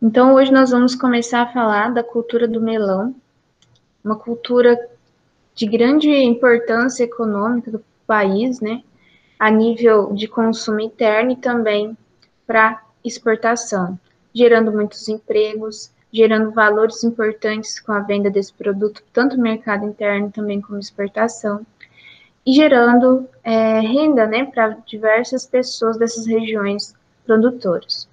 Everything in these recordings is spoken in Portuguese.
Então, hoje nós vamos começar a falar da cultura do melão, uma cultura de grande importância econômica do país, né? A nível de consumo interno e também para exportação, gerando muitos empregos, gerando valores importantes com a venda desse produto, tanto no mercado interno também como exportação, e gerando renda, né, para diversas pessoas dessas regiões produtoras.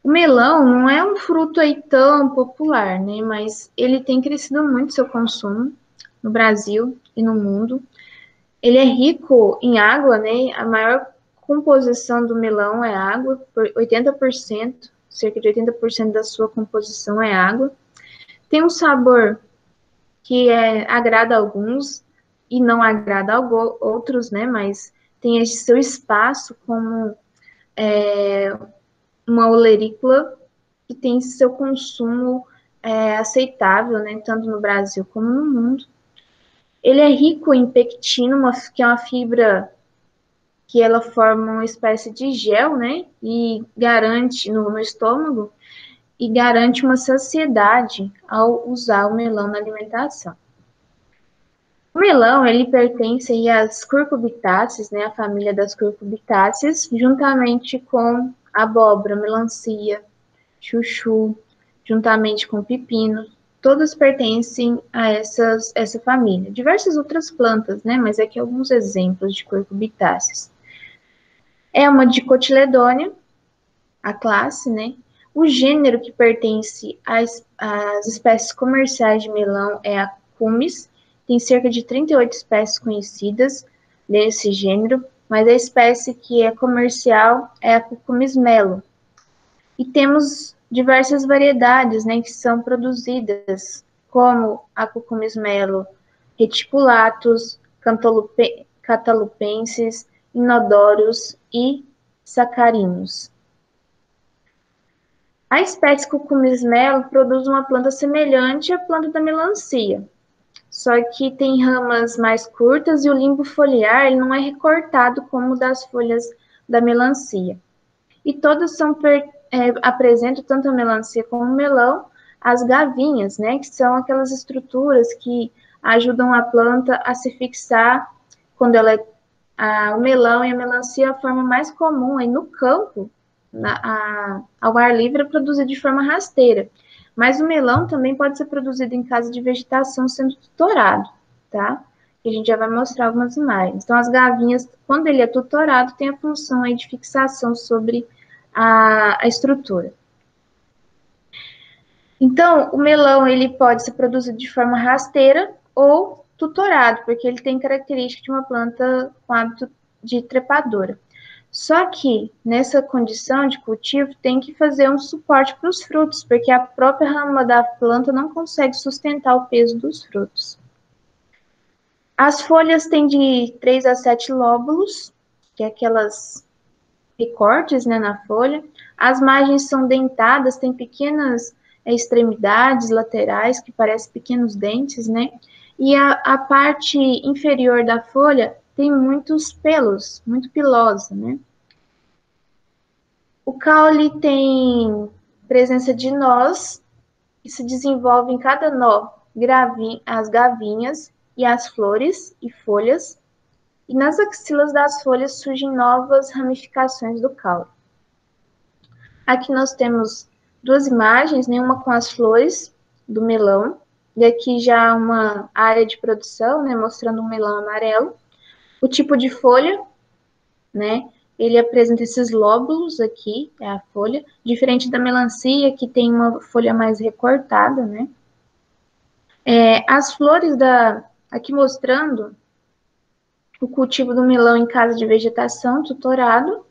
O melão não é um fruto aí tão popular, né? Mas ele tem crescido muito seu consumo no Brasil e no mundo. Ele é rico em água, né? A maior composição do melão é água, por 80%, cerca de 80% da sua composição é água. Tem um sabor que agrada a alguns e não agrada a outros, né? Mas tem esse seu espaço como uma olerícola que tem seu consumo aceitável, né, tanto no Brasil como no mundo. Ele é rico em pectina, que é uma fibra que ela forma uma espécie de gel, né, e garante no estômago, e garante uma saciedade ao usar o melão na alimentação. O melão, ele pertence aí às cucurbitáceas, né, a família das cucurbitáceas, juntamente com abóbora, melancia, chuchu, juntamente com pepino, todas pertencem a essa família. Diversas outras plantas, né? Mas aqui alguns exemplos de cucurbitáceas. É uma dicotiledônia, a classe, né? O gênero que pertence às espécies comerciais de melão é a Cumis, tem cerca de 38 espécies conhecidas desse gênero, mas a espécie que é comercial é a Cucumis melo. E temos diversas variedades, né, que são produzidas, como a Cucumis melo reticulatus, catalupensis, inodoros e sacarinos. A espécie Cucumis melo produz uma planta semelhante à planta da melancia, só que tem ramas mais curtas e o limbo foliar ele não é recortado como o das folhas da melancia. E todas apresentam, tanto a melancia como o melão, as gavinhas, né, que são aquelas estruturas que ajudam a planta a se fixar quando o melão e a melancia é a forma mais comum aí no campo, ao ar livre, é produzido de forma rasteira. Mas o melão também pode ser produzido em casa de vegetação sendo tutorado, tá? E a gente já vai mostrar algumas imagens. Então, as gavinhas, quando ele é tutorado, tem a função aí de fixação sobre a estrutura. Então, o melão ele pode ser produzido de forma rasteira ou tutorado, porque ele tem característica de uma planta com hábito de trepadora. Só que, nessa condição de cultivo, tem que fazer um suporte para os frutos, porque a própria rama da planta não consegue sustentar o peso dos frutos. As folhas têm de 3 a 7 lóbulos, que é aquelas recortes, né, na folha. As margens são dentadas, tem pequenas extremidades laterais que parecem pequenos dentes, né? E a parte inferior da folha tem muitos pelos, muito pilosa, né? O caule tem presença de nós, que se desenvolve em cada nó, as gavinhas e as flores e folhas, e nas axilas das folhas surgem novas ramificações do caule. Aqui nós temos duas imagens, né, uma com as flores do melão, e aqui já uma área de produção, né, mostrando um melão amarelo. O tipo de folha, né, ele apresenta esses lóbulos aqui, é a folha, diferente da melancia, que tem uma folha mais recortada, né. As flores aqui mostrando o cultivo do melão em casa de vegetação tutorado,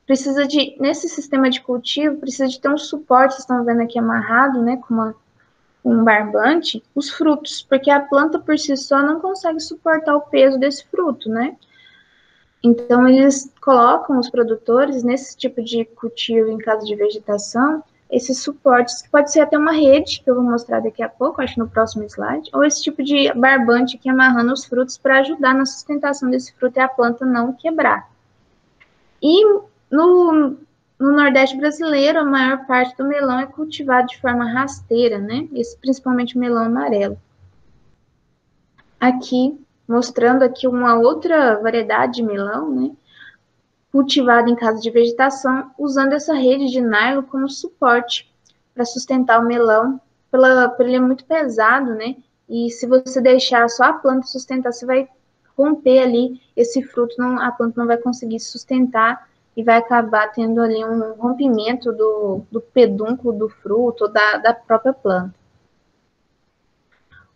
nesse sistema de cultivo, precisa de ter um suporte, vocês estão vendo aqui amarrado, né, com um barbante, os frutos, porque a planta por si só não consegue suportar o peso desse fruto, né? Então, eles colocam os produtores nesse tipo de cultivo em casa de vegetação esses suportes, que pode ser até uma rede, que eu vou mostrar daqui a pouco, acho que no próximo slide, ou esse tipo de barbante aqui amarrando os frutos para ajudar na sustentação desse fruto e a planta não quebrar. E no Nordeste brasileiro, a maior parte do melão é cultivado de forma rasteira, né? Esse, principalmente o melão amarelo. Aqui, mostrando aqui uma outra variedade de melão, né? Cultivado em casa de vegetação, usando essa rede de nylon como suporte para sustentar o melão, por ele é muito pesado, né? E se você deixar só a planta sustentar, você vai romper ali esse fruto, a planta não vai conseguir sustentar e vai acabar tendo ali um rompimento do pedúnculo do fruto ou da própria planta.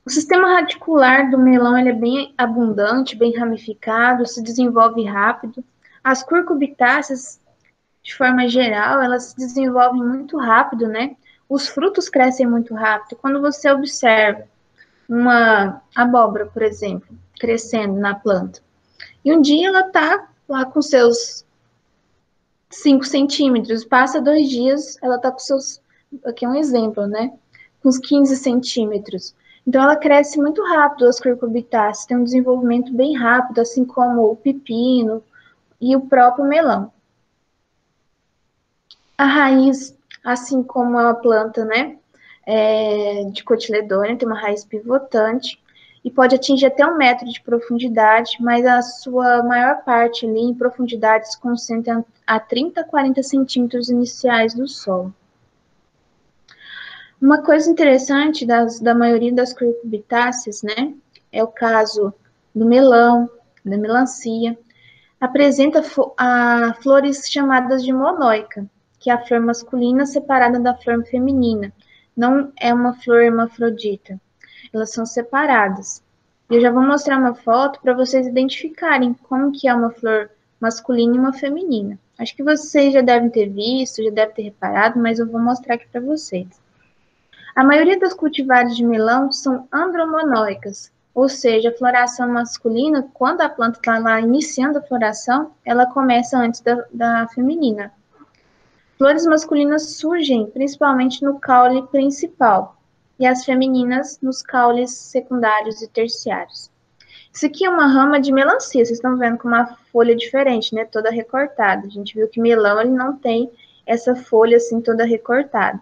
O sistema radicular do melão ele é bem abundante, bem ramificado, se desenvolve rápido. As curcubitáceas, de forma geral, elas se desenvolvem muito rápido, né? Os frutos crescem muito rápido. Quando você observa uma abóbora, por exemplo, crescendo na planta, e um dia ela está lá com seus 5 centímetros, passa 2 dias, ela está com seus, aqui é um exemplo, né? Com uns 15 centímetros. Então, ela cresce muito rápido, as curcubitáceas, tem um desenvolvimento bem rápido, assim como o pepino e o próprio melão. A raiz, assim como a planta, né, de cotiledônia, tem uma raiz pivotante e pode atingir até 1 metro de profundidade, mas a sua maior parte ali em profundidade se concentra a 30 a 40 centímetros iniciais do solo. Uma coisa interessante da maioria das curcubitáceas, né, é o caso do melão, da melancia, apresenta flores chamadas de monóica, que é a flor masculina separada da flor feminina. Não é uma flor hermafrodita. Elas são separadas. Eu já vou mostrar uma foto para vocês identificarem como que é uma flor masculina e uma feminina. Acho que vocês já devem ter visto, já devem ter reparado, mas eu vou mostrar aqui para vocês. A maioria das cultivares de melão são andromonóicas, ou seja, a floração masculina, quando a planta está lá iniciando a floração, ela começa antes da feminina. Flores masculinas surgem principalmente no caule principal, e as femininas nos caules secundários e terciários. Isso aqui é uma rama de melancia, vocês estão vendo com uma folha diferente, né, toda recortada. A gente viu que melão ele não tem essa folha assim toda recortada.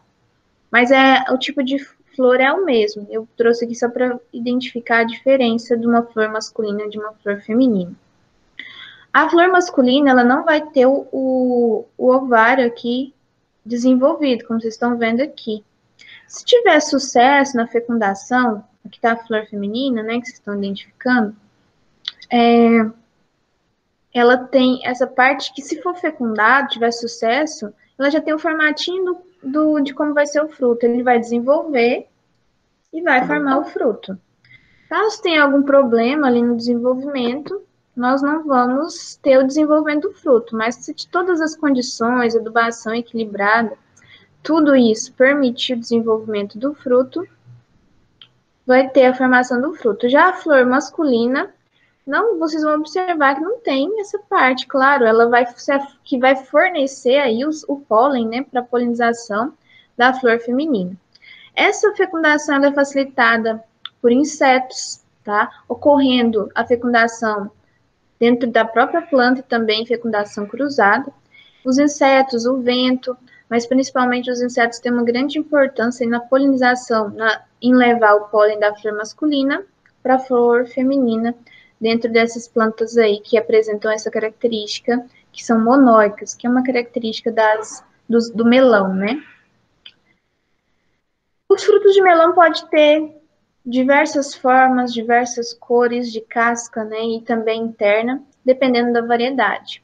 Mas o tipo de flor é o mesmo. Eu trouxe aqui só para identificar a diferença de uma flor masculina e de uma flor feminina. A flor masculina, ela não vai ter o ovário aqui desenvolvido, como vocês estão vendo aqui. Se tiver sucesso na fecundação, aqui está a flor feminina, né, que vocês estão identificando, ela tem essa parte que, se for fecundado, tiver sucesso, ela já tem o formatinho de como vai ser o fruto. Ele vai desenvolver e vai formar o fruto. Caso tenha algum problema ali no desenvolvimento, nós não vamos ter o desenvolvimento do fruto, mas se de todas as condições, adubação equilibrada, tudo isso permitir o desenvolvimento do fruto, vai ter a formação do fruto. Já a flor masculina, não, vocês vão observar que não tem essa parte, claro, ela vai que vai fornecer aí o pólen, né, para a polinização da flor feminina. Essa fecundação é facilitada por insetos, tá? Ocorrendo a fecundação dentro da própria planta e também fecundação cruzada. Os insetos, o vento, mas principalmente os insetos têm uma grande importância na polinização, em levar o pólen da flor masculina para a flor feminina, dentro dessas plantas aí que apresentam essa característica, que são monóicas, que é uma característica do melão, né? Os frutos de melão podem ter diversas formas, diversas cores de casca, né, e também interna, dependendo da variedade.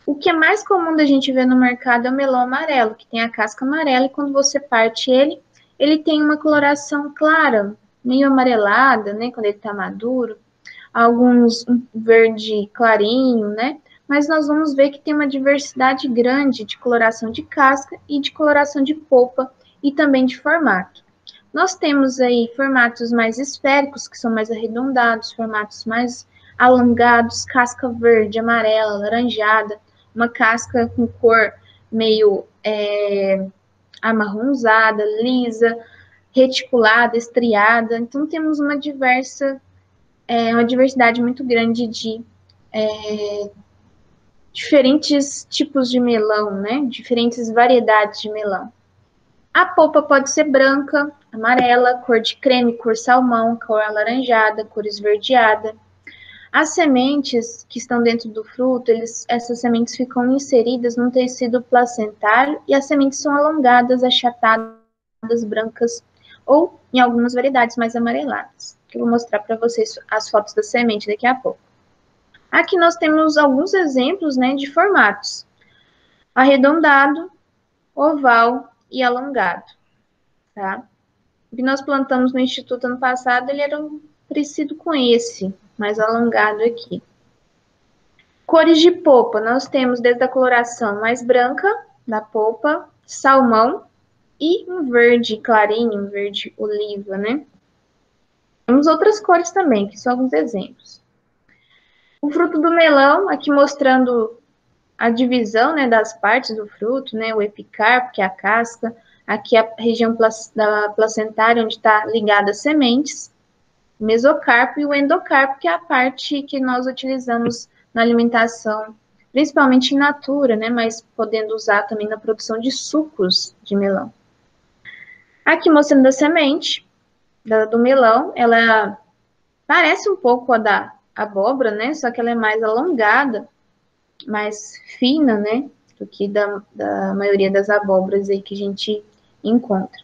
O que é mais comum da gente ver no mercado é o melão amarelo, que tem a casca amarela, e quando você parte ele, ele tem uma coloração clara, meio amarelada, né, quando ele está maduro, alguns verde clarinho, né, mas nós vamos ver que tem uma diversidade grande de coloração de casca e de coloração de polpa e também de formato. Nós temos aí formatos mais esféricos, que são mais arredondados, formatos mais alongados, casca verde, amarela, laranjada, uma casca com cor meio amarronzada, lisa, reticulada, estriada. Então, temos uma diversidade muito grande de diferentes tipos de melão, né? Diferentes variedades de melão. A polpa pode ser branca, amarela, cor de creme, cor salmão, cor alaranjada, cor esverdeada. As sementes que estão dentro do fruto, essas sementes ficam inseridas num tecido placentário e as sementes são alongadas, achatadas, brancas ou, em algumas variedades, mais amareladas. Eu vou mostrar para vocês as fotos da semente daqui a pouco. Aqui nós temos alguns exemplos, né, de formatos: arredondado, oval e alongado, tá? O que nós plantamos no Instituto ano passado, ele era parecido com esse, mais alongado aqui. Cores de polpa, nós temos desde a coloração mais branca da polpa, salmão e um verde clarinho, um verde oliva, né? Temos outras cores também, que são alguns exemplos. O fruto do melão, aqui mostrando a divisão, né, das partes do fruto, né, o epicarpo, que é a casca, aqui a região da placentária, onde está ligada as sementes, o mesocarpo e o endocarpo, que é a parte que nós utilizamos na alimentação, principalmente in natura, né, mas podendo usar também na produção de sucos de melão. Aqui mostrando a semente do melão, ela parece um pouco a da abóbora, né, só que ela é mais alongada, mais fina, né, do que da maioria das abóboras aí que a gente encontra.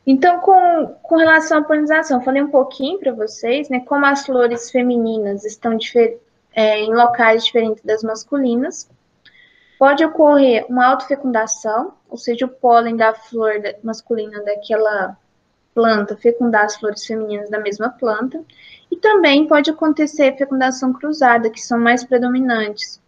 Então, com relação à polinização, falei um pouquinho para vocês, né, como as flores femininas estão em locais diferentes das masculinas. Pode ocorrer uma autofecundação, ou seja, o pólen da flor masculina daquela planta fecundar as flores femininas da mesma planta. E também pode acontecer fecundação cruzada, que são mais predominantes.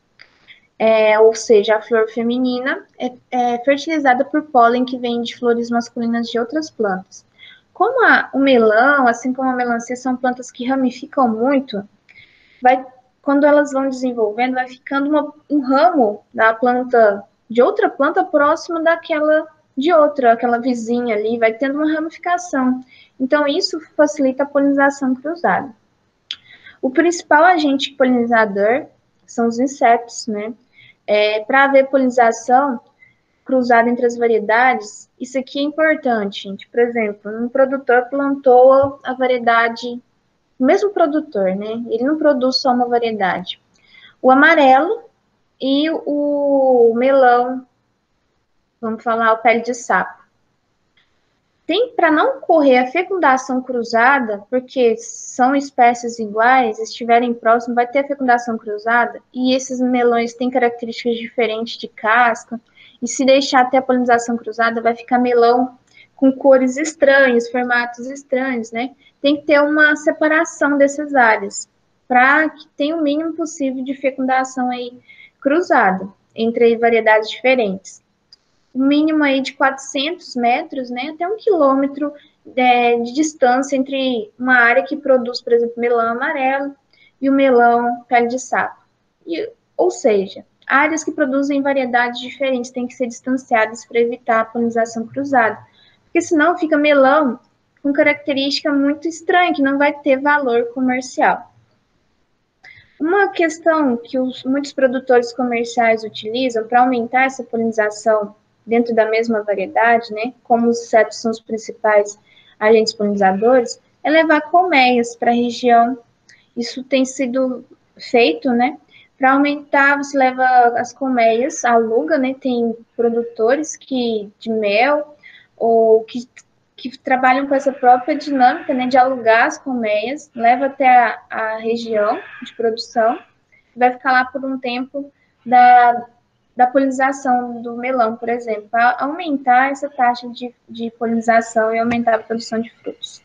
Ou seja, a flor feminina é fertilizada por pólen que vem de flores masculinas de outras plantas. Como o melão, assim como a melancia, são plantas que ramificam muito, quando elas vão desenvolvendo, vai ficando um ramo da planta, de outra planta próximo daquela de outra, aquela vizinha ali, vai tendo uma ramificação. Então, isso facilita a polinização cruzada. O principal agente polinizador são os insetos, né? Para haver polinização cruzada entre as variedades, isso aqui é importante, gente. Por exemplo, um produtor plantou a variedade, o mesmo produtor, né? Ele não produz só uma variedade. O amarelo e o melão, vamos falar, o pele de sapo. Para não ocorrer a fecundação cruzada, porque são espécies iguais, estiverem próximos, vai ter a fecundação cruzada, e esses melões têm características diferentes de casca, e se deixar ter a polinização cruzada, vai ficar melão com cores estranhas, formatos estranhos, né? Tem que ter uma separação dessas áreas, para que tenha o mínimo possível de fecundação aí cruzada, entre variedades diferentes. O mínimo aí de 400 metros, né, até 1 quilômetro de distância entre uma área que produz, por exemplo, melão amarelo e o melão pele de sapo. Ou seja, áreas que produzem variedades diferentes têm que ser distanciadas para evitar a polinização cruzada, porque senão fica melão com característica muito estranha, que não vai ter valor comercial. Uma questão que muitos produtores comerciais utilizam para aumentar essa polinização dentro da mesma variedade, né, como os insetos são os principais agentes polinizadores, é levar colmeias para a região. Isso tem sido feito, né, para aumentar, você leva as colmeias, aluga, né, tem produtores de mel, ou que trabalham com essa própria dinâmica, né, de alugar as colmeias, leva até a região de produção, vai ficar lá por um tempo da polinização do melão, por exemplo, para aumentar essa taxa de polinização e aumentar a produção de frutos.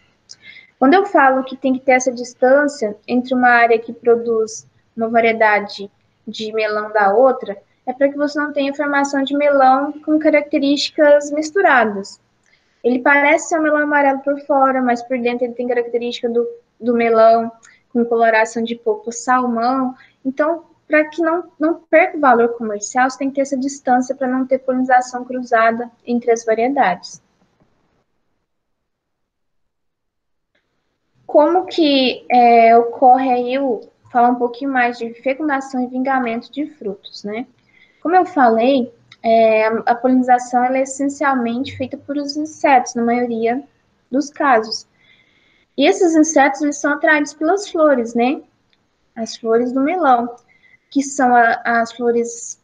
Quando eu falo que tem que ter essa distância entre uma área que produz uma variedade de melão da outra, é para que você não tenha formação de melão com características misturadas. Ele parece ser um melão amarelo por fora, mas por dentro ele tem característica do melão com coloração de polpa salmão. Então, para que não perca o valor comercial, você tem que ter essa distância para não ter polinização cruzada entre as variedades. Como que ocorre aí falar um pouquinho mais de fecundação e vingamento de frutos, né? Como eu falei, a polinização ela é essencialmente feita por os insetos, na maioria dos casos. E esses insetos eles são atraídos pelas flores, né? As flores do melão, que são as flores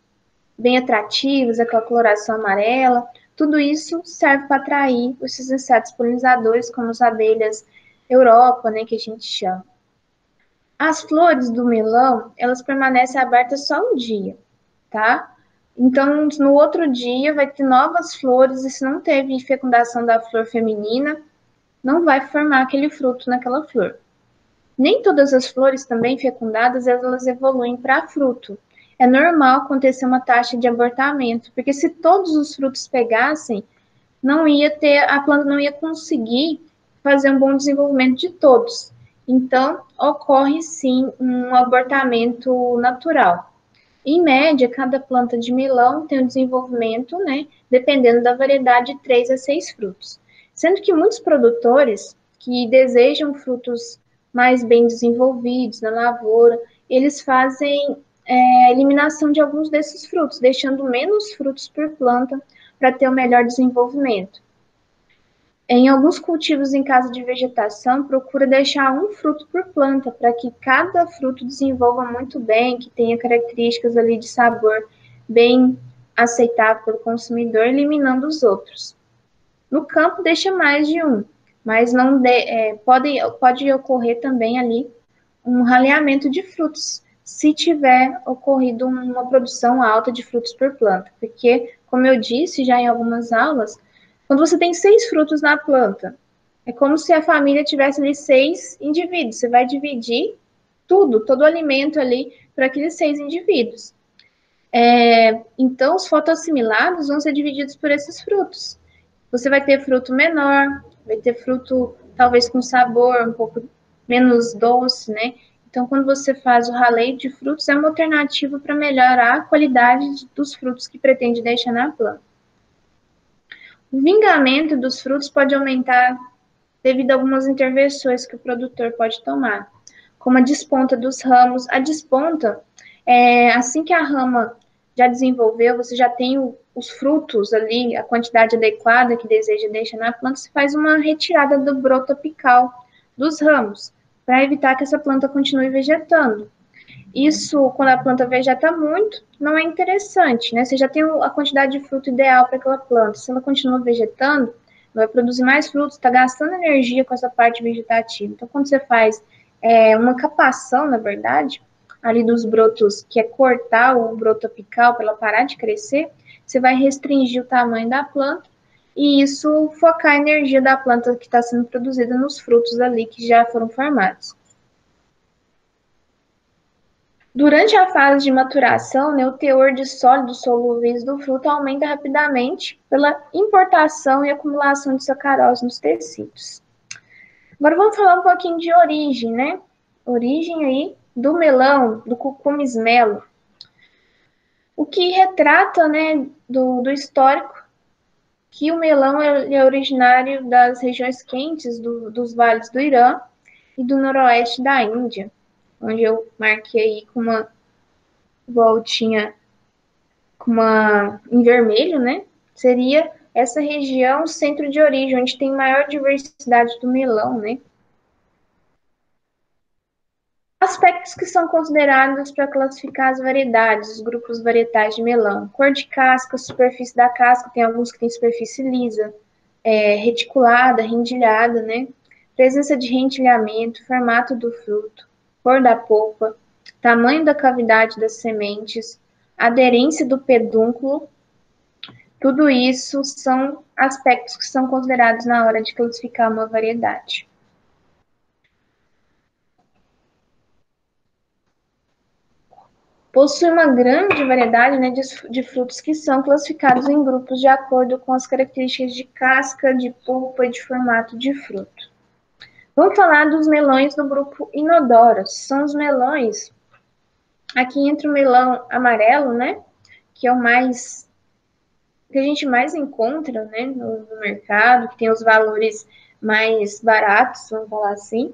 bem atrativas, aquela coloração amarela. Tudo isso serve para atrair esses insetos polinizadores, como as abelhas Europa, né, que a gente chama. As flores do melão, elas permanecem abertas só um dia, tá? Então, no outro dia vai ter novas flores, e se não teve fecundação da flor feminina, não vai formar aquele fruto naquela flor. Nem todas as flores também fecundadas, elas evoluem para fruto. É normal acontecer uma taxa de abortamento, porque se todos os frutos pegassem, a planta não ia conseguir fazer um bom desenvolvimento de todos. Então, ocorre sim um abortamento natural. Em média, cada planta de melão tem um desenvolvimento, né, dependendo da variedade, de 3 a 6 frutos. Sendo que muitos produtores que desejam frutos mais bem desenvolvidos na lavoura, eles fazem a eliminação de alguns desses frutos, deixando menos frutos por planta para ter o melhor desenvolvimento. Em alguns cultivos em casa de vegetação, procura deixar um fruto por planta, para que cada fruto desenvolva muito bem, que tenha características ali de sabor bem aceitável pelo consumidor, eliminando os outros. No campo, deixa mais de um, mas pode ocorrer também ali um raleamento de frutos, se tiver ocorrido uma produção alta de frutos por planta, porque, como eu disse já em algumas aulas, quando você tem 6 frutos na planta, é como se a família tivesse ali 6 indivíduos. Você vai dividir tudo, todo o alimento ali para aqueles 6 indivíduos. Então, os fotoassimilados vão ser divididos por esses frutos. Você vai ter fruto menor, vai ter fruto talvez com sabor um pouco menos doce, né? Então, quando você faz o raleio de frutos, é uma alternativa para melhorar a qualidade dos frutos que pretende deixar na planta. O vingamento dos frutos pode aumentar devido a algumas intervenções que o produtor pode tomar, como a desponta dos ramos. A desponta, assim que a rama já desenvolveu, você já tem os frutos ali, a quantidade adequada que deseja deixar na planta, você faz uma retirada do broto apical dos ramos, para evitar que essa planta continue vegetando. Isso, quando a planta vegeta muito, não é interessante, né? Você já tem a quantidade de fruto ideal para aquela planta. Se ela continua vegetando, vai produzir mais frutos, está gastando energia com essa parte vegetativa. Então, quando você faz uma capação, na verdade, ali dos brotos, que é cortar o broto apical para ela parar de crescer, você vai restringir o tamanho da planta e isso focar a energia da planta que está sendo produzida nos frutos ali que já foram formados. Durante a fase de maturação, né, o teor de sólidos solúveis do fruto aumenta rapidamente pela importação e acumulação de sacarose nos tecidos. Agora vamos falar um pouquinho de origem, né? Origem aí do melão, do cucumis melo. O que retrata, né, do histórico, que o melão é originário das regiões quentes dos vales do Irã e do noroeste da Índia, onde eu marquei aí com uma voltinha em vermelho, né? Seria essa região centro de origem, onde tem maior diversidade do melão, né? Aspectos que são considerados para classificar as variedades, os grupos varietais de melão. Cor de casca, superfície da casca, tem alguns que têm superfície lisa, reticulada, rendilhada, né? Presença de rendilhamento, formato do fruto, cor da polpa, tamanho da cavidade das sementes, aderência do pedúnculo. Tudo isso são aspectos que são considerados na hora de classificar uma variedade. Possui uma grande variedade, né, de frutos que são classificados em grupos de acordo com as características de casca, de polpa e de formato de fruto. Vamos falar dos melões do grupo Inodoros. São os melões Aqui entra o melão amarelo, né? Que é o mais que a gente mais encontra, né, no mercado, que tem os valores mais baratos, vamos falar assim,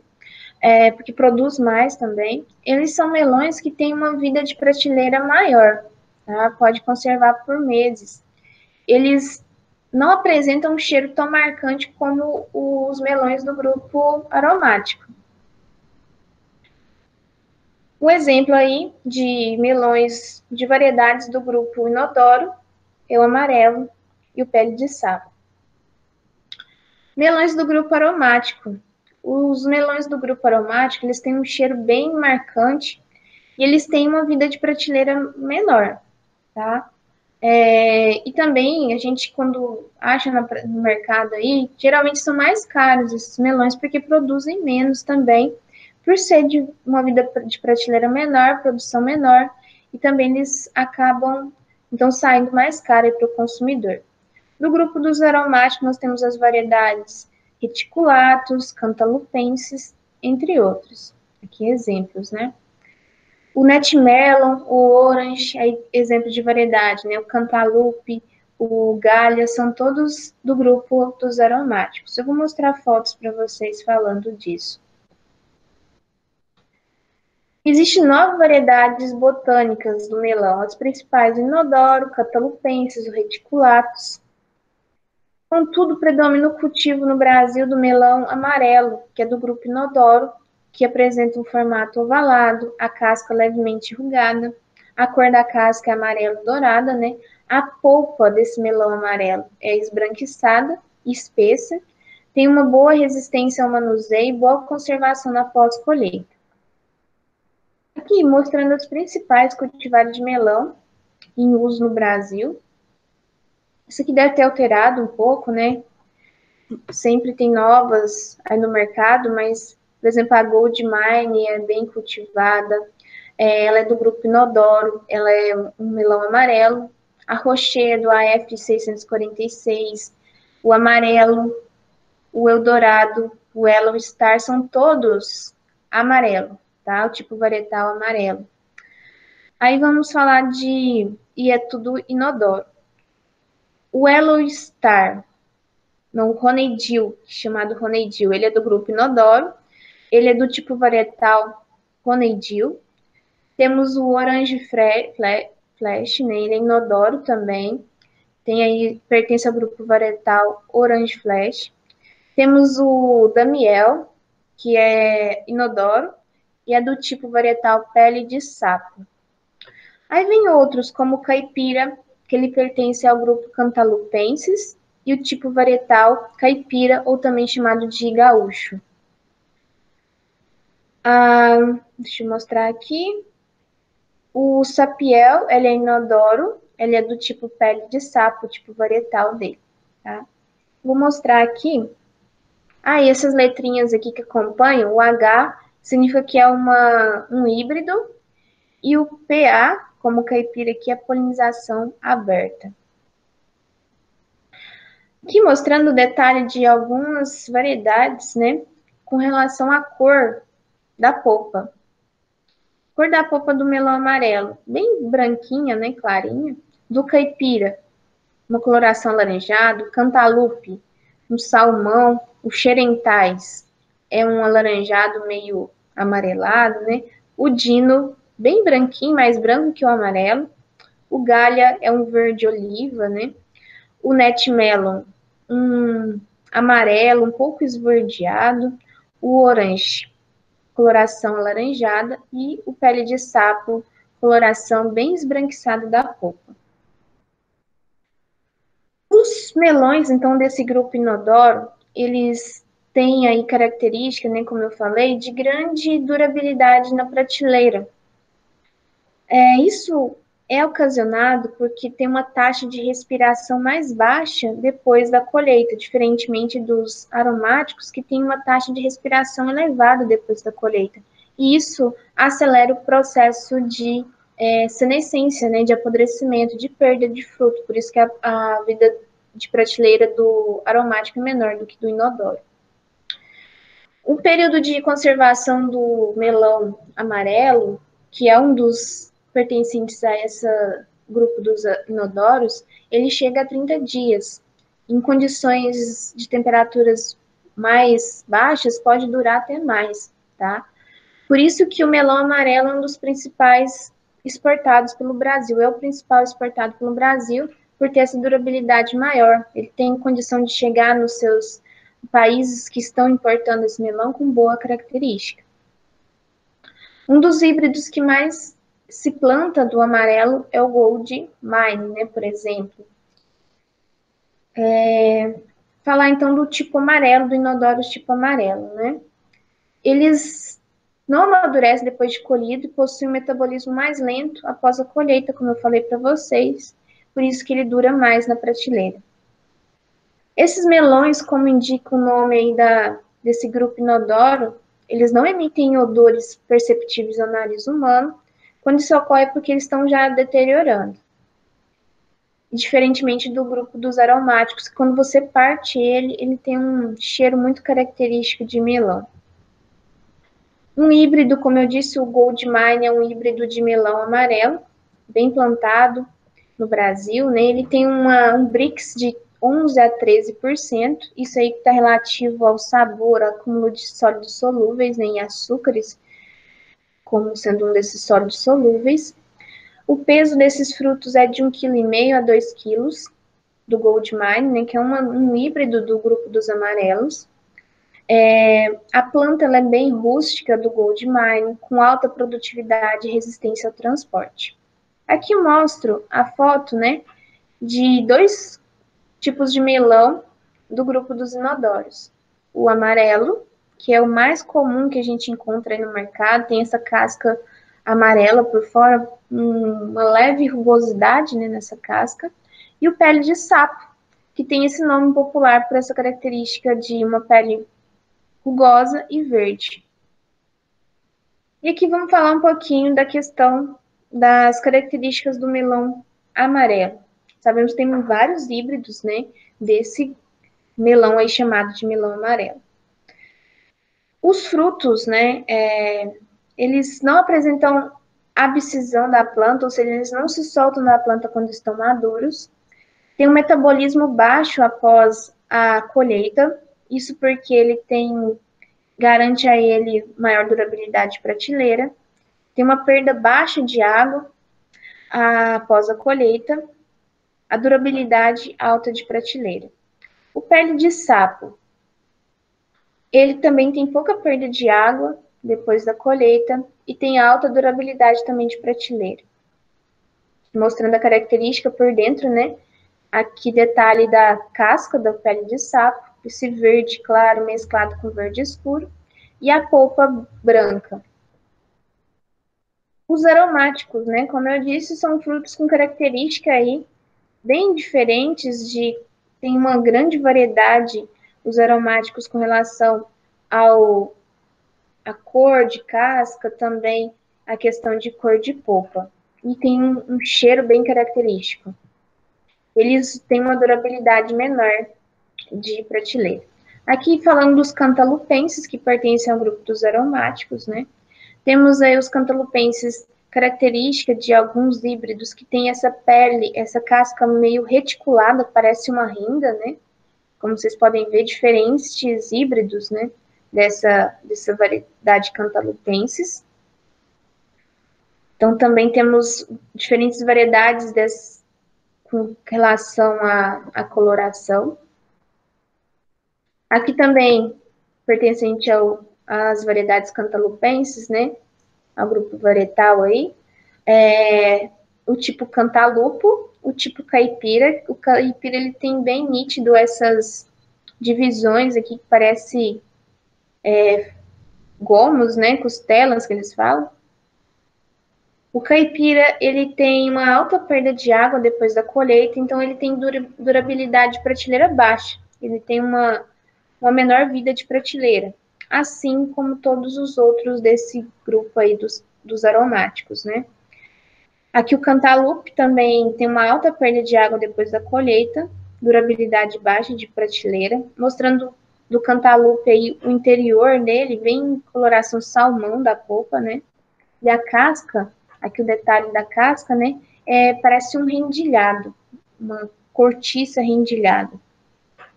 porque produz mais também. Eles são melões que têm uma vida de prateleira maior, tá? Pode conservar por meses. Eles não apresentam um cheiro tão marcante como os melões do grupo aromático. Um exemplo aí de melões de variedades do grupo inodoro é o amarelo e o pele de sapo. Melões do grupo aromático. Os melões do grupo aromático, eles têm um cheiro bem marcante e eles têm uma vida de prateleira menor, tá? E também a gente, quando acha no mercado aí, geralmente são mais caros esses melões porque produzem menos também, por ser de uma vida de prateleira menor, produção menor, e também eles acabam, então, saindo mais caro para o consumidor. No grupo dos aromáticos, nós temos as variedades reticulatus, cantalupenses, entre outros. Aqui exemplos, né? O netmelon, o orange, é exemplo de variedade, né? O cantaloupe, o galha, são todos do grupo dos aromáticos. Eu vou mostrar fotos para vocês falando disso. Existem 9 variedades botânicas do melão, as principais: o inodoro, cantalupensis, o reticulatus. Contudo, predomina o cultivo no Brasil do melão amarelo, que é do grupo inodoro, que apresenta um formato ovalado, a casca levemente enrugada, a cor da casca é amarelo dourada, né? A polpa desse melão amarelo é esbranquiçada, espessa, tem uma boa resistência ao manuseio e boa conservação na pós-colheita. Aqui mostrando os principais cultivares de melão em uso no Brasil. Isso aqui deve ter alterado um pouco, né? Sempre tem novas aí no mercado, mas, por exemplo, a Gold Mine é bem cultivada, ela é do grupo Inodoro, ela é um melão amarelo, a Rochedo, a F646, o amarelo, o Eldorado, o Yellow Star, são todos amarelo, tá? O tipo varietal amarelo. Aí vamos falar e é tudo inodoro. O Yellow Star, no Honeydew, chamado Honeydew, ele é do grupo Inodoro, ele é do tipo varietal Honeydew. Temos o Orange Flash, né? Ele é inodoro também. Tem aí, pertence ao grupo varietal Orange Flash. Temos o Damiel, que é inodoro, e é do tipo varietal Pele de Sapo. Aí vem outros, como o Caipira, que ele pertence ao grupo Cantalupensis, e o tipo varietal Caipira, ou também chamado de gaúcho. Deixa eu mostrar aqui. O sapiel, ele é inodoro, ele é do tipo pele de sapo, tipo varietal dele, tá? Vou mostrar aqui. E essas letrinhas aqui que acompanham, o H significa que é um híbrido, e o PA, como caipira aqui, é polinização aberta. Aqui mostrando o detalhe de algumas variedades, né, com relação à cor da polpa. Cor da polpa do melão amarelo, bem branquinha, né, clarinha. Do caipira, uma coloração alaranjada. O cantaloupe, um salmão. O xerentais é um alaranjado meio amarelado, né? O dino, bem branquinho, mais branco que o amarelo. O galha é um verde oliva, né? O netmelon, um amarelo, um pouco esverdeado. O orange, coloração alaranjada, e o pele de sapo, coloração bem esbranquiçada da polpa. Os melões, então, desse grupo inodoro, eles têm aí característica, né, como eu falei, de grande durabilidade na prateleira. Isso é ocasionado porque tem uma taxa de respiração mais baixa depois da colheita, diferentemente dos aromáticos, que têm uma taxa de respiração elevada depois da colheita. E isso acelera o processo de senescência, né, de apodrecimento, de perda de fruto. Por isso que a vida de prateleira do aromático é menor do que do inodoro. O período de conservação do melão amarelo, que é um dos pertencentes a esse grupo dos inodoros, ele chega a 30 dias. Em condições de temperaturas mais baixas, pode durar até mais, tá? Por isso que o melão amarelo é um dos principais exportados pelo Brasil. É o principal exportado pelo Brasil por ter essa durabilidade maior. Ele tem condição de chegar nos seus países que estão importando esse melão com boa característica. Um dos híbridos que mais se planta do amarelo é o Gold Mine, né, por exemplo. Falar então do tipo amarelo, do Inodoros tipo amarelo, né? Eles não amadurecem depois de colhido e possuem um metabolismo mais lento após a colheita, como eu falei para vocês, por isso que ele dura mais na prateleira. Esses melões, como indica o nome aí desse grupo inodoro, eles não emitem odores perceptíveis ao nariz humano, quando isso ocorre é porque eles estão já deteriorando. Diferentemente do grupo dos aromáticos, quando você parte ele tem um cheiro muito característico de melão. Um híbrido, como eu disse, o Gold Mine é um híbrido de melão amarelo, bem plantado no Brasil, né? Ele tem um Brix de 11 a 13%, isso aí está relativo ao sabor, ao acúmulo de sólidos solúveis, né, em açúcares, como sendo um desses sólidos solúveis. O peso desses frutos é de 1,5 kg a 2 kg do Gold Mine, né, que é um híbrido do grupo dos amarelos. A planta ela é bem rústica do Gold Mine, com alta produtividade e resistência ao transporte. Aqui eu mostro a foto, né, de dois tipos de melão do grupo dos inodoros. O amarelo, que é o mais comum que a gente encontra aí no mercado, tem essa casca amarela por fora, uma leve rugosidade, né, nessa casca. E o pele de sapo, que tem esse nome popular por essa característica de uma pele rugosa e verde. E aqui vamos falar um pouquinho da questão das características do melão amarelo. Sabemos que tem vários híbridos, né, desse melão aí chamado de melão amarelo. Os frutos, né, eles não apresentam abscisão da planta, ou seja, eles não se soltam da planta quando estão maduros. Tem um metabolismo baixo após a colheita, isso porque ele garante a ele maior durabilidade de prateleira. Tem uma perda baixa de água após a colheita, a durabilidade alta de prateleira. O pele de sapo, ele também tem pouca perda de água depois da colheita e tem alta durabilidade também de prateleira. Mostrando a característica por dentro, né? Aqui detalhe da casca da pele de sapo, esse verde claro mesclado com verde escuro e a polpa branca. Os aromáticos, né? Como eu disse, são frutos com característica aí bem diferentes tem uma grande variedade os aromáticos com relação a cor de casca, também a questão de cor de polpa. E tem um cheiro bem característico. Eles têm uma durabilidade menor de prateleira. Aqui falando dos cantalupenses, que pertencem ao grupo dos aromáticos, né? Temos aí os cantalupenses, característica de alguns híbridos que tem essa pele, essa casca meio reticulada, parece uma renda, né? Como vocês podem ver, diferentes híbridos, né? Dessa variedade cantalupenses. Então, também temos diferentes variedades com relação à coloração. Aqui também, pertencente às variedades cantalupenses, né? Ao grupo varietal aí. O tipo cantalupo, o tipo caipira. O caipira, ele tem bem nítido essas divisões aqui, que parece gomos, né? Costelas, que eles falam. O caipira, ele tem uma alta perda de água depois da colheita, então ele tem durabilidade de prateleira baixa. Ele tem uma menor vida de prateleira, assim como todos os outros desse grupo aí dos aromáticos, né? Aqui o cantaloupe também tem uma alta perda de água depois da colheita, durabilidade baixa de prateleira, mostrando do cantaloupe aí o interior dele vem coloração salmão da polpa, né? E a casca aqui o detalhe da casca, né? Parece um rendilhado, uma cortiça rendilhada.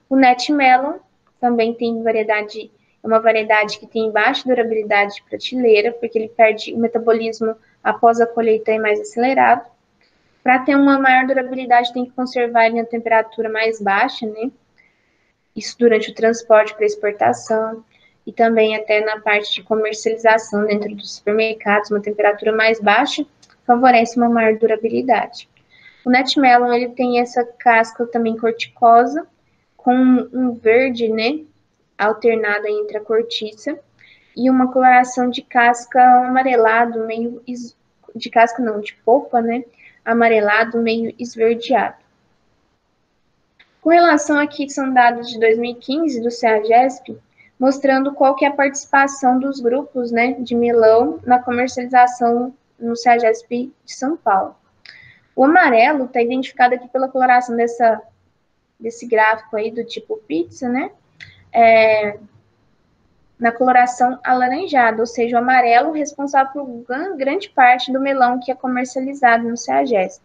O Net Melon também tem variedade, é uma variedade que tem baixa durabilidade de prateleira, porque ele perde o metabolismo após a colheita, é mais acelerado. Para ter uma maior durabilidade, tem que conservar ele na temperatura mais baixa, né? Isso durante o transporte para exportação e também até na parte de comercialização dentro dos supermercados, uma temperatura mais baixa favorece uma maior durabilidade. O Netmelon, ele tem essa casca também corticosa, com um verde, né, alternado entre a cortiça, e uma coloração de casca amarelado, meio, de casca não, de polpa, né, amarelado, meio esverdeado. Com relação aqui, que são dados de 2015 do CEAGESP, mostrando qual que é a participação dos grupos, né, de melão na comercialização no CEAGESP de São Paulo. O amarelo está identificado aqui pela coloração desse gráfico aí do tipo pizza, né, na coloração alaranjada, ou seja, o amarelo responsável por grande parte do melão que é comercializado no CEAGESP.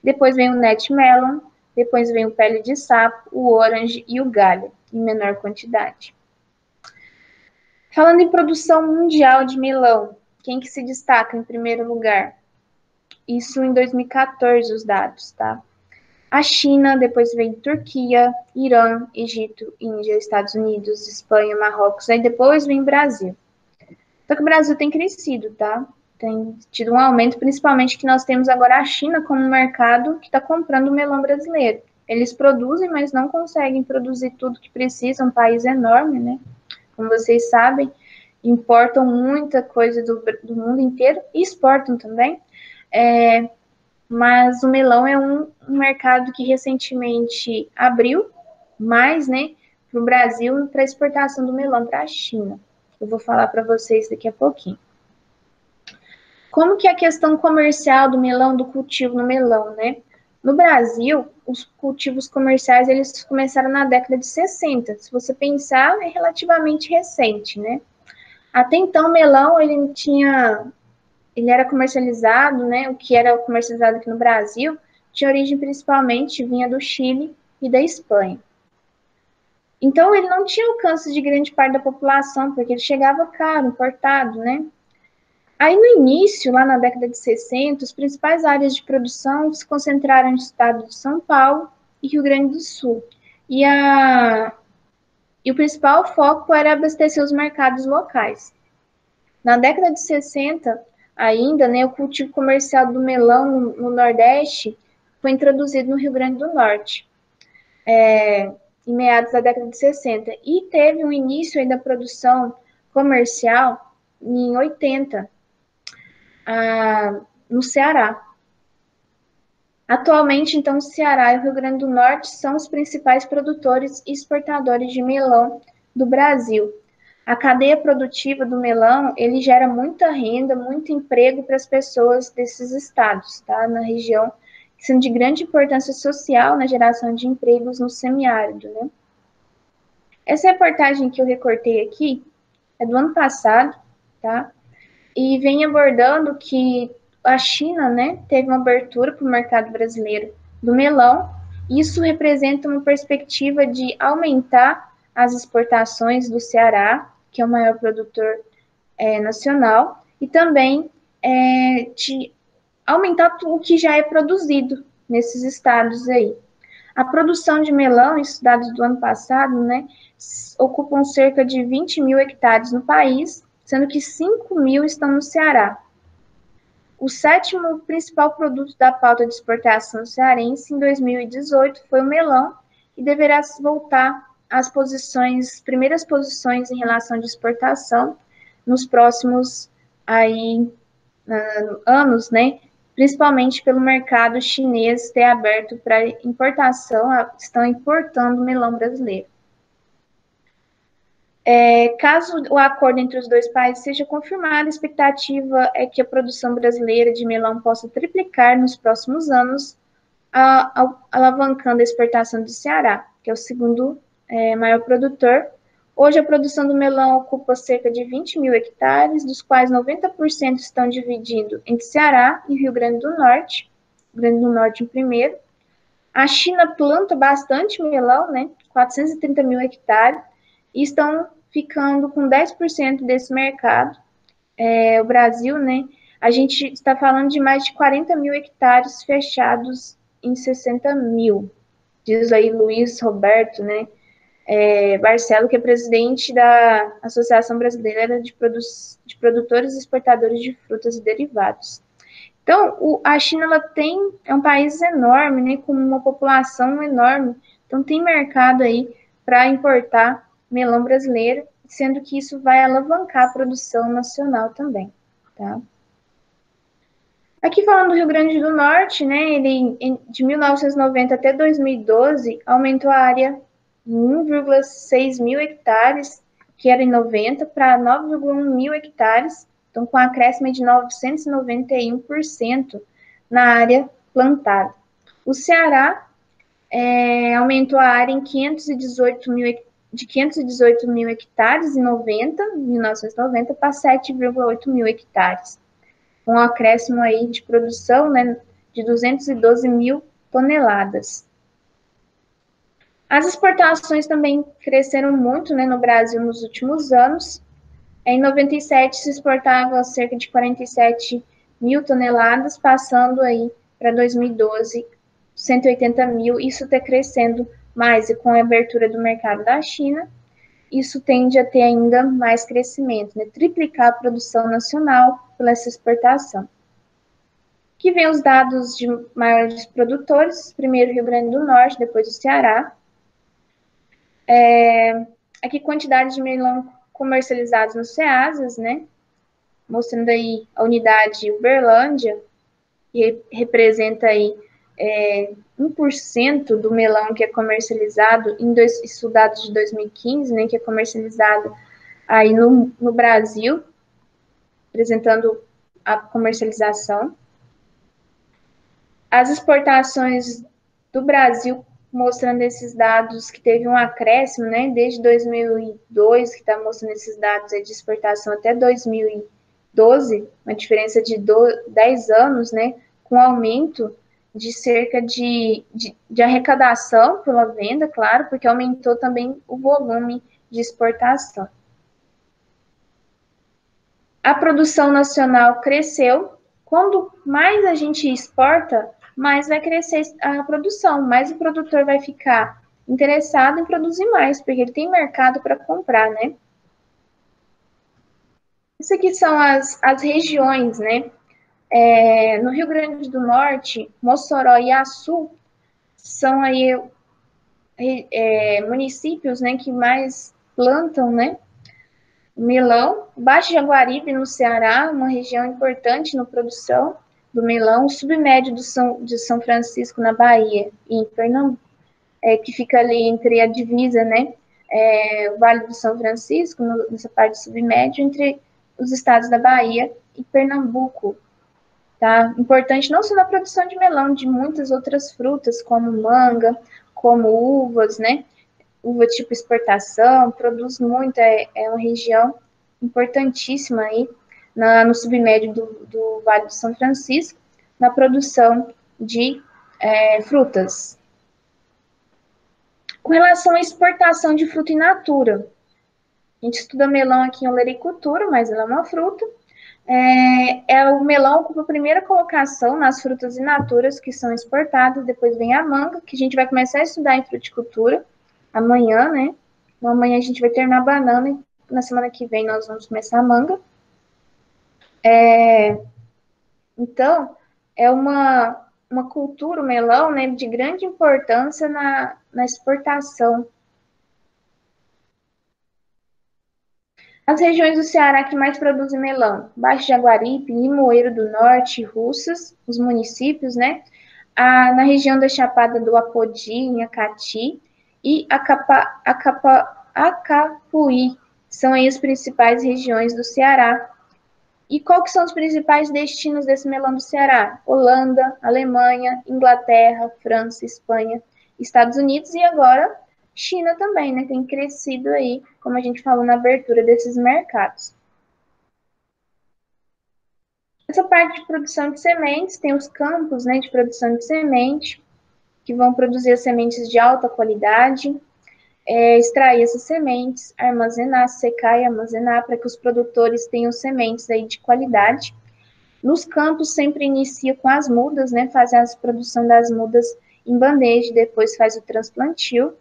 Depois vem o Net Melon, depois vem o pele de sapo, o orange e o galho, em menor quantidade. Falando em produção mundial de melão, quem que se destaca em primeiro lugar? Isso em 2014 os dados, tá? A China, depois vem Turquia, Irã, Egito, Índia, Estados Unidos, Espanha, Marrocos, aí depois vem Brasil. Só que o Brasil tem crescido, tá? Tem tido um aumento, principalmente que nós temos agora a China como mercado que está comprando o melão brasileiro. Eles produzem, mas não conseguem produzir tudo que precisam, um país enorme, né? Como vocês sabem, importam muita coisa do mundo inteiro e exportam também. Mas o melão é um mercado que recentemente abriu mais, né, para o Brasil, para exportação do melão para a China. Eu vou falar para vocês daqui a pouquinho. Como que é a questão comercial do melão, do cultivo no melão, né? No Brasil, os cultivos comerciais, eles começaram na década de 60. Se você pensar, é relativamente recente, né? Até então, o melão, ele era comercializado, né? O que era comercializado aqui no Brasil tinha origem principalmente, vinha do Chile e da Espanha. Então, ele não tinha alcance de grande parte da população, porque ele chegava caro, importado, né? Aí, no início, lá na década de 60, as principais áreas de produção se concentraram no estado de São Paulo e Rio Grande do Sul. E o principal foco era abastecer os mercados locais. Na década de 60, ainda, né, o cultivo comercial do melão no Nordeste foi introduzido no Rio Grande do Norte, em meados da década de 60, e teve um início aí da produção comercial em 80, no Ceará. Atualmente, então, o Ceará e o Rio Grande do Norte são os principais produtores e exportadores de melão do Brasil. A cadeia produtiva do melão, ele gera muita renda, muito emprego para as pessoas desses estados, tá? Na região, sendo de grande importância social na geração de empregos no semiárido, né? Essa reportagem que eu recortei aqui é do ano passado, tá? E vem abordando que a China, né, teve uma abertura para o mercado brasileiro do melão. Isso representa uma perspectiva de aumentar as exportações do Ceará, que é o maior produtor nacional, e também de aumentar o que já é produzido nesses estados aí. A produção de melão, estudados do ano passado, né, ocupam cerca de 20 mil hectares no país, sendo que 5 mil estão no Ceará. O sétimo principal produto da pauta de exportação cearense em 2018 foi o melão, e deverá voltar às primeiras posições em relação de exportação nos próximos anos, né? Principalmente pelo mercado chinês ter aberto para importação, estão importando melão brasileiro. Caso o acordo entre os dois países seja confirmado, a expectativa é que a produção brasileira de melão possa triplicar nos próximos anos, alavancando a exportação do Ceará, que é o segundo maior produtor, Hoje, a produção do melão ocupa cerca de 20 mil hectares, dos quais 90% estão divididos entre Ceará e Rio Grande do Norte. Rio Grande do Norte em primeiro. A China planta bastante melão, né? 430 mil hectares, e estão ficando com 10% desse mercado. O Brasil, né? A gente está falando de mais de 40 mil hectares fechados em 60 mil. Diz aí Luiz Roberto, né? Barcelo, que é presidente da Associação Brasileira de Produtores e Exportadores de Frutas e Derivados. Então, a China é um país enorme, né, com uma população enorme, então tem mercado aí para importar melão brasileiro, sendo que isso vai alavancar a produção nacional também, tá? Aqui falando do Rio Grande do Norte, né, ele de 1990 até 2012 aumentou a área em 1,6 mil hectares, que era em 90, para 9,1 mil hectares, então com acréscimo de 991% na área plantada. O Ceará aumentou a área em 518 mil hectares em 1990 para 7,8 mil hectares, um acréscimo aí de produção, né, de 212 mil toneladas. As exportações também cresceram muito, né, no Brasil nos últimos anos. Em 97 se exportava cerca de 47 mil toneladas, passando aí para 2012 180 mil. Isso está crescendo mais, e com a abertura do mercado da China, isso tende a ter ainda mais crescimento, né? Triplicar a produção nacional pela essa exportação. Aqui vem os dados de maiores produtores, primeiro Rio Grande do Norte, depois o Ceará. Aqui quantidade de melão comercializados nos Ceasas, né? Mostrando aí a unidade Uberlândia, que representa aí 1% do melão que é comercializado, isso dados de 2015, né, que é comercializado aí no Brasil, apresentando a comercialização. As exportações do Brasil, mostrando esses dados que teve um acréscimo, né, desde 2002, que está mostrando esses dados de exportação até 2012, uma diferença de 10 anos, né, com aumento de cerca de arrecadação pela venda, claro, porque aumentou também o volume de exportação. A produção nacional cresceu. Quando mais a gente exporta, mais vai crescer a produção, mais o produtor vai ficar interessado em produzir mais, porque ele tem mercado para comprar, né? Isso aqui são as regiões, né? No Rio Grande do Norte, Mossoró e Açu são aí municípios, né, que mais plantam, né, melão. Baixo Jaguaribe, no Ceará, uma região importante na produção do melão. O submédio de São Francisco, na Bahia, e em Pernambuco, que fica ali entre a divisa, né, o Vale do São Francisco, nessa parte submédio, entre os estados da Bahia e Pernambuco. Tá? Importante não só na produção de melão, de muitas outras frutas, como manga, como uvas, né? Uva tipo exportação, produz muito, é uma região importantíssima aí no submédio do Vale do São Francisco, na produção de frutas. Com relação à exportação de fruta in natura, a gente estuda melão aqui em olericultura, mas ela é uma fruta. O melão ocupa a primeira colocação nas frutas in naturas que são exportadas, depois vem a manga, que a gente vai começar a estudar em fruticultura amanhã, né? Então, amanhã a gente vai terminar a banana e na semana que vem nós vamos começar a manga. Então, é uma cultura, o melão, né, de grande importância na exportação. As regiões do Ceará que mais produzem melão: Baixo Jaguaribe, Limoeiro do Norte, Russas, os municípios, né? Na região da Chapada do Apodi, em Acati, e Acapuí, são aí as principais regiões do Ceará. E qual que são os principais destinos desse melão do Ceará? Holanda, Alemanha, Inglaterra, França, Espanha, Estados Unidos e agora China também, né, tem crescido aí, como a gente falou na abertura desses mercados. Essa parte de produção de sementes, tem os campos, né, de produção de semente, que vão produzir as sementes de alta qualidade, extrair essas sementes, armazenar, secar e armazenar para que os produtores tenham sementes aí de qualidade. Nos campos sempre inicia com as mudas, né, faz a produção das mudas em bandeja, depois faz o transplantio.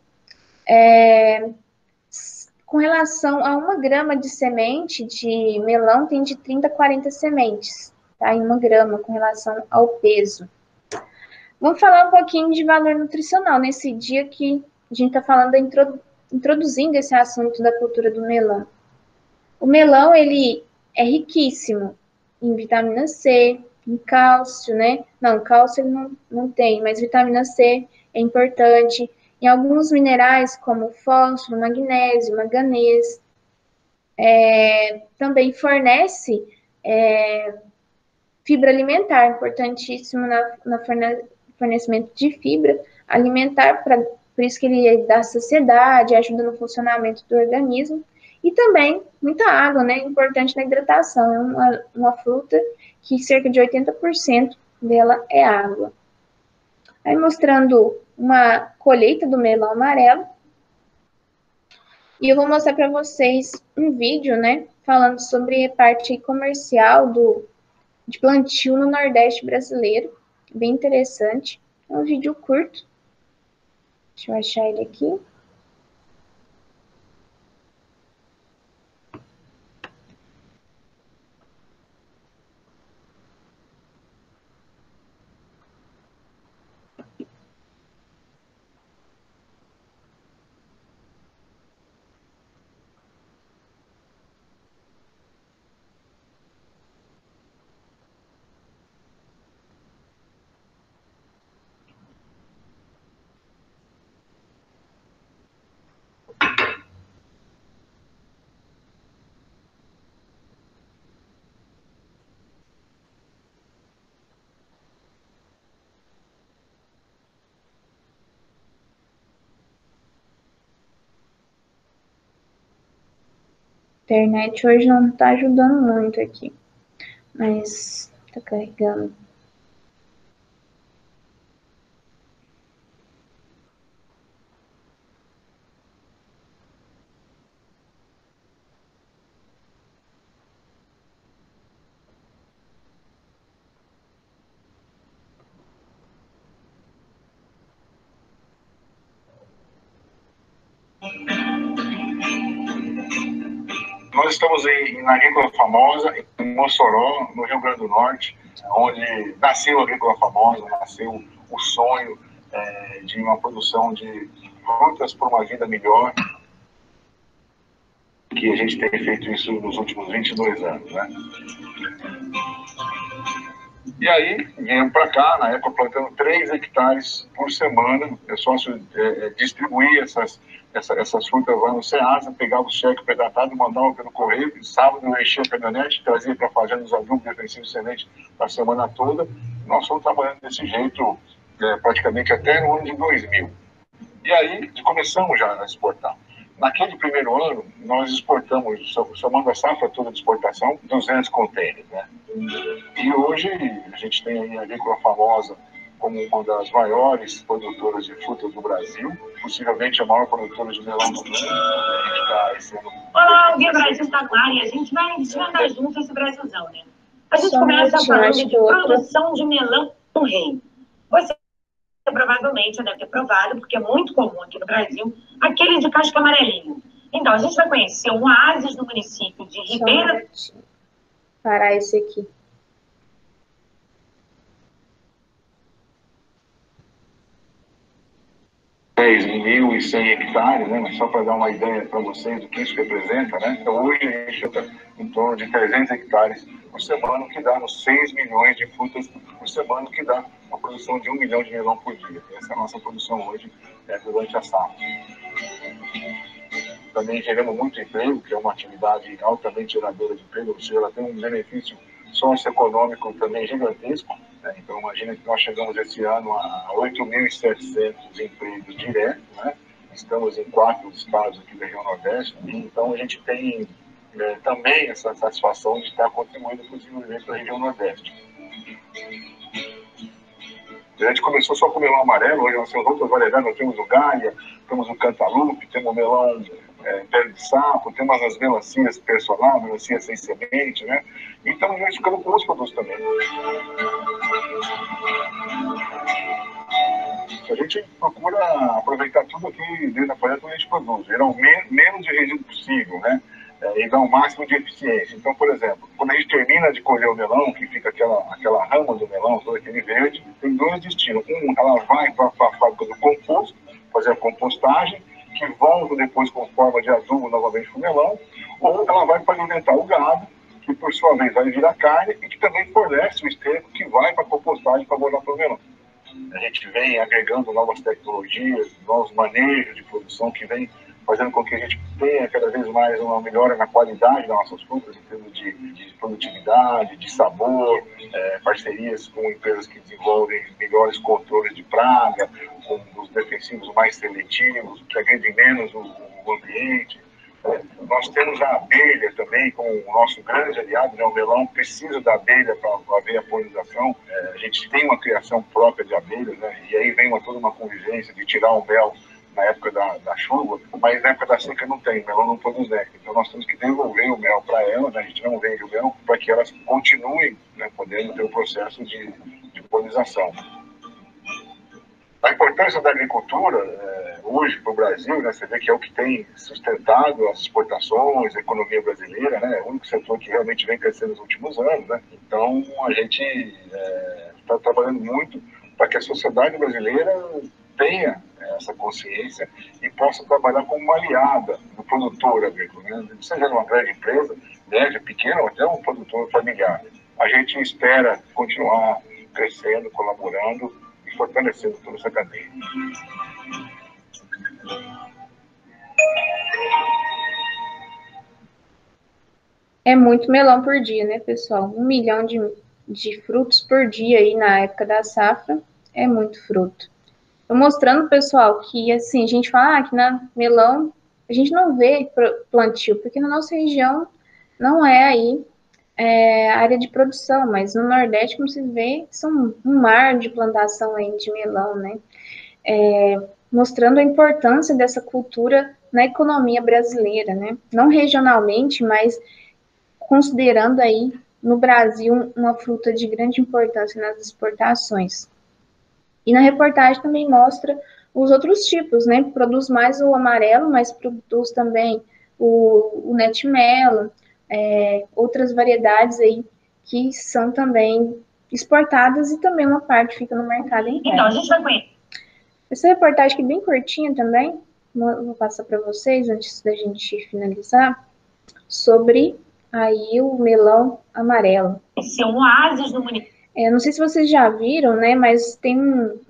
Com relação a 1 grama de semente de melão, tem de 30 a 40 sementes, tá? Em 1 grama, com relação ao peso. Vamos falar um pouquinho de valor nutricional nesse dia que a gente está falando, introduzindo esse assunto da cultura do melão. O melão, ele é riquíssimo em vitamina C, em cálcio, né? Não, cálcio ele não tem, mas vitamina C é importante. Em alguns minerais, como fósforo, magnésio, manganês. Também fornece fibra alimentar, importantíssimo na fornecimento de fibra alimentar, por isso que ele dá saciedade, ajuda no funcionamento do organismo. E também muita água, né? Importante na hidratação. É uma fruta que cerca de 80% dela é água. Aí mostrando uma colheita do melão amarelo. E eu vou mostrar para vocês um vídeo, né? Falando sobre a parte comercial de plantio no Nordeste brasileiro. Bem interessante. É um vídeo curto. Deixa eu achar ele aqui. A internet hoje não está ajudando muito aqui, mas está carregando. Nós estamos na Agrícola Famosa, em Mossoró, no Rio Grande do Norte, onde nasceu a Agrícola Famosa, nasceu o sonho de uma produção de frutas por uma vida melhor, que a gente tem feito isso nos últimos 22 anos, né? E aí, viemos para cá, na época, plantando 3 hectares por semana. É sócio distribuir essas frutas lá no Ceasa, pegava o cheque predatado, mandava pelo correio. Sábado eu enchia a caminhonete, trazia para fazer os adubos defensivos semente a semana toda. Nós fomos trabalhando desse jeito praticamente até no ano de 2000. E aí começamos já a exportar. Naquele primeiro ano, nós exportamos, somando a safra toda de exportação, 200 contêineres, né? E hoje a gente tem a Agrícola Famosa como uma das maiores produtoras de frutas do Brasil, possivelmente a maior produtora de melão do mundo. A gente está esse ano. Olá, o Guia Brasil está no ar e a gente vai desvendar junto esse Brasilzão, né? A gente começa falando de produção de melão no reino. Você provavelmente já deve ter provado, porque é muito comum aqui no Brasil, aquele de casca amarelinho. Então, a gente vai conhecer um oásis no município de Ribeira... Parar esse aqui. Dez 1.100 hectares, né? Mas só para dar uma ideia para vocês do que isso representa, né? Então, hoje a gente está em torno de 300 hectares por semana, o que dá uns 6 milhões de frutas por semana, o que dá uma produção de 1 milhão de melão por dia. Essa é a nossa produção hoje durante a safra. Também geramos muito emprego, que é uma atividade altamente geradora de emprego, ou seja, ela tem um benefício socioeconômico também gigantesco. Né? Então, imagina que nós chegamos esse ano a 8.700 empregos diretos, né? estamos em 4 estados aqui da região Nordeste, então a gente tem também essa satisfação de estar contribuindo para o desenvolvimento da região Nordeste. A gente começou só com o melão amarelo, hoje nós temos outras variedades, nós temos o Gaia, temos o Cantaloupe, temos o melão pele de sapo, temos as melancias personal, melancia sem semente, né? Então a gente fica com outros produtos também. A gente procura aproveitar tudo aqui dentro da fazenda que a gente produz, gerar o menos de resíduo possível, né? E dar o máximo de eficiência. Então, por exemplo, quando a gente termina de colher o melão, que fica aquela rama do melão, todo aquele verde, tem 2 destinos. Ela vai para a fábrica do composto, fazer a compostagem, que volta depois com forma de adubo novamente para o melão, ou ela vai para alimentar o gado, que por sua vez vai virar carne e que também fornece o esterco que vai para a compostagem para voltar para o melão. A gente vem agregando novas tecnologias, novos manejos de produção que vem fazendo com que a gente tenha cada vez mais uma melhora na qualidade das nossas frutas, em termos de produtividade, de sabor, parcerias com empresas que desenvolvem melhores controles de praga, com os defensivos mais seletivos, que agredem menos o ambiente. Nós temos a abelha também como o nosso grande aliado, né? O melão precisa da abelha para haver a polinização. A gente tem uma criação própria de abelhas, né? E aí vem toda uma convivência de tirar o mel na época da chuva, mas na época da seca não tem, o melão não produz néctar. Então nós temos que devolver o mel para ela, né? A gente não vende o mel para que elas continuem, né, podendo ter o processo de polinização. A importância da agricultura hoje para o Brasil, né, você vê que é o que tem sustentado as exportações, a economia brasileira, né, é o único setor que realmente vem crescendo nos últimos anos. Né? Então a gente está trabalhando muito para que a sociedade brasileira tenha essa consciência e possa trabalhar como uma aliada do produtor agrícola, né? Seja uma grande empresa, média, pequena, ou até um produtor familiar. A gente espera continuar crescendo, colaborando e fortalecendo toda essa cadeia. É muito melão por dia, né, pessoal? 1 milhão de frutos por dia aí na época da safra é muito fruto. Tô mostrando, pessoal, que assim, a gente fala que na melão a gente não vê plantio, porque na nossa região não é aí área de produção, mas no Nordeste, como vocês vê, são um mar de plantação aí de melão, né? Mostrando a importância dessa cultura na economia brasileira, né? Não regionalmente, mas considerando aí no Brasil uma fruta de grande importância nas exportações. E na reportagem também mostra os outros tipos, né? Produz mais o amarelo, mas produz também o netmelo, outras variedades aí que são também exportadas e também uma parte fica no mercado interno. Então, a gente vai conhecer. Essa reportagem aqui é bem curtinha também, vou passar para vocês antes da gente finalizar, sobre aí o melão amarelo. Esse é um oásis no município. Não sei se vocês já viram, né, mas tem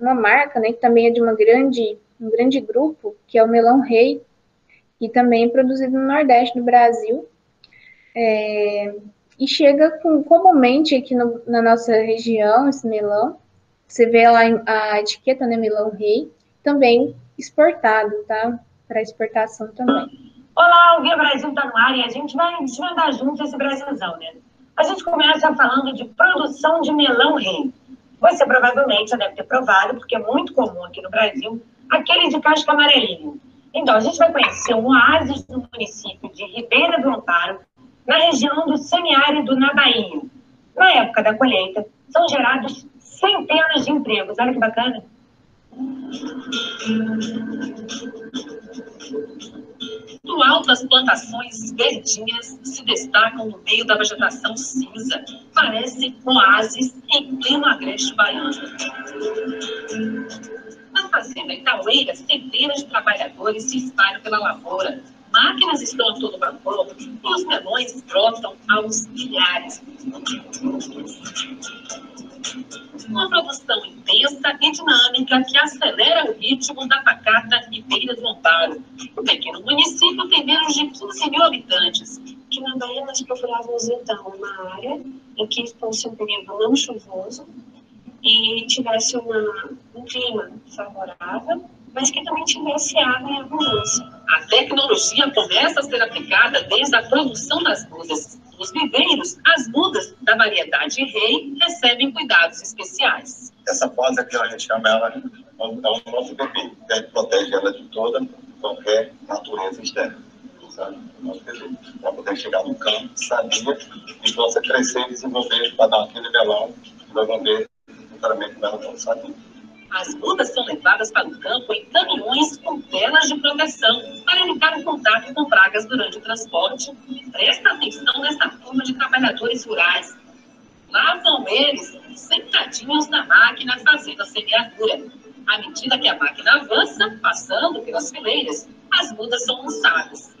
uma marca, né, que também é de um grande grupo, que é o Melão Rei, que também é produzido no Nordeste do Brasil, e chega comumente aqui na nossa região, esse melão, você vê lá a etiqueta, né, Melão Rei, também exportado, tá, para exportação também. Olá, o Guia Brasil está no ar e a gente vai desvendar junto esse Brasilzão, né? A gente começa falando de produção de melão rei. Você provavelmente já deve ter provado, porque é muito comum aqui no Brasil, aquele de casca amarelinha. Então, a gente vai conhecer um oásis no município de Ribeira do Amparo, na região do semiárido na Bahia. Na época da colheita, são gerados centenas de empregos. Olha que bacana. Do alto, as plantações verdinhas se destacam no meio da vegetação cinza. Parece oásis em pleno agreste baiano. Na fazenda Itaueira, centenas de trabalhadores se espalham pela lavoura. Máquinas estão a todo vapor e os melões brotam aos milhares. Uma produção intensa e dinâmica que acelera o ritmo da pacata Ribeira do Amparo. O pequeno município tem menos de 15 mil habitantes. Aqui na Bahia nós procurávamos então uma área em que fosse um período não chuvoso e tivesse um clima favorável, mas que também tivesse água em abundância. A tecnologia começa a ser aplicada desde a produção das mudas. Nos viveiros, as mudas da variedade rei recebem cuidados especiais. Essa fase aqui, a gente chama ela, é o nosso bebê, que a gente protege ela de toda qualquer natureza externa, sabe? O nosso bebê, para poder chegar no campo, sadia, e possa crescer e desenvolver, para dar aquele melão, que vai vender futuramente nela como sadia. As mudas são levadas para o campo em caminhões com telas de proteção para evitar o contato com pragas durante o transporte. Presta atenção nessa turma de trabalhadores rurais. Lá vão eles, sentadinhos na máquina, fazendo a semeadura. À medida que a máquina avança, passando pelas fileiras, as mudas são lançadas.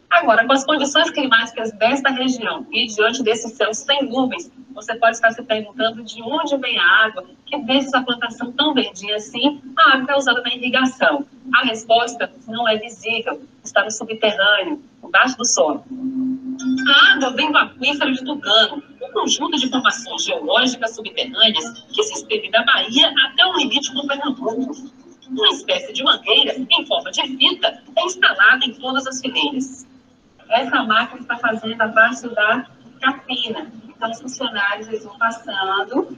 Agora, com as condições climáticas desta região e diante desses céus sem nuvens, você pode estar se perguntando de onde vem a água que deixa essa plantação tão verdinha assim. A água é usada na irrigação. A resposta não é visível, está no subterrâneo, embaixo do solo. A água vem do aquífero de Tucano, um conjunto de formações geológicas subterrâneas que se estende da Bahia até o limite com Pernambuco. Uma espécie de mangueira, em forma de fita, é instalada em todas as fileiras. Essa máquina está fazendo a parte da capina. Então, os funcionários eles vão passando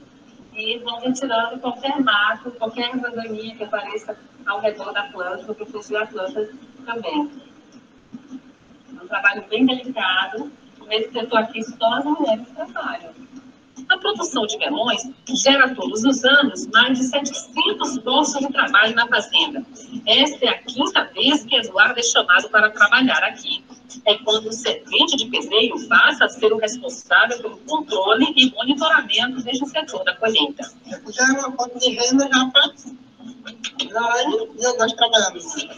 e vão retirando qualquer mato, qualquer ervadoria que apareça ao redor da planta, para proteger a planta também. É um trabalho bem delicado. Nesse setor aqui, só as mulheres trabalham. A produção de melões gera todos os anos mais de 700 postos de trabalho na fazenda. Esta é a 5ª vez que Eduardo é chamado para trabalhar aqui. É quando o servente de pedreiro passa a ser o responsável pelo controle e monitoramento deste setor da colheita. Já é uma fonte de renda já para eu gosto de trabalhar nisso.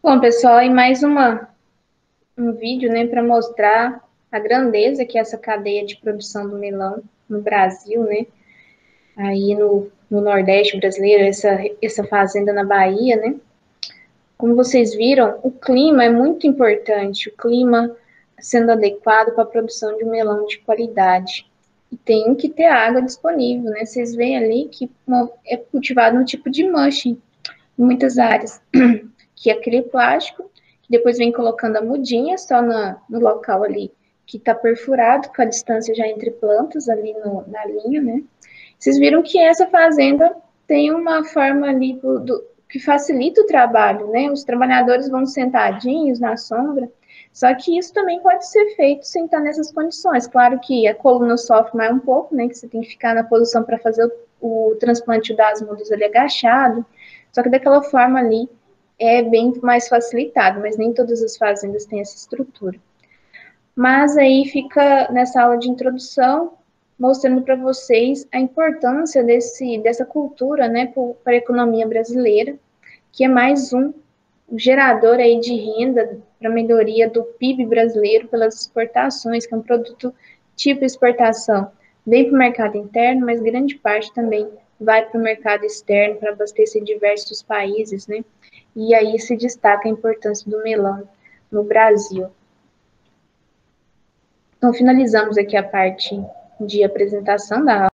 Bom, pessoal, e mais um vídeo, né, para mostrar a grandeza que é essa cadeia de produção do melão no Brasil, né, aí no Nordeste brasileiro, essa fazenda na Bahia, né. Como vocês viram, o clima é muito importante, o clima sendo adequado para a produção de um melão de qualidade. E tem que ter água disponível, né, vocês veem ali que é cultivado no tipo de mulching em muitas áreas, que é aquele plástico, que depois vem colocando a mudinha só no local ali, que está perfurado, com a distância já entre plantas ali na linha, né? Vocês viram que essa fazenda tem uma forma ali que facilita o trabalho, né? Os trabalhadores vão sentadinhos na sombra, só que isso também pode ser feito sem estar nessas condições. Claro que a coluna sofre mais um pouco, né? Que você tem que ficar na posição para fazer o transplante das mudas ali agachado, só que daquela forma ali é bem mais facilitado, mas nem todas as fazendas têm essa estrutura. Mas aí fica nessa aula de introdução, mostrando para vocês a importância dessa cultura, né, para a economia brasileira, que é mais um gerador aí de renda para melhoria do PIB brasileiro pelas exportações, que é um produto tipo exportação. Vem para o mercado interno, mas grande parte também vai para o mercado externo para abastecer diversos países, né? E aí se destaca a importância do melão no Brasil. Então, finalizamos aqui a parte de apresentação da aula.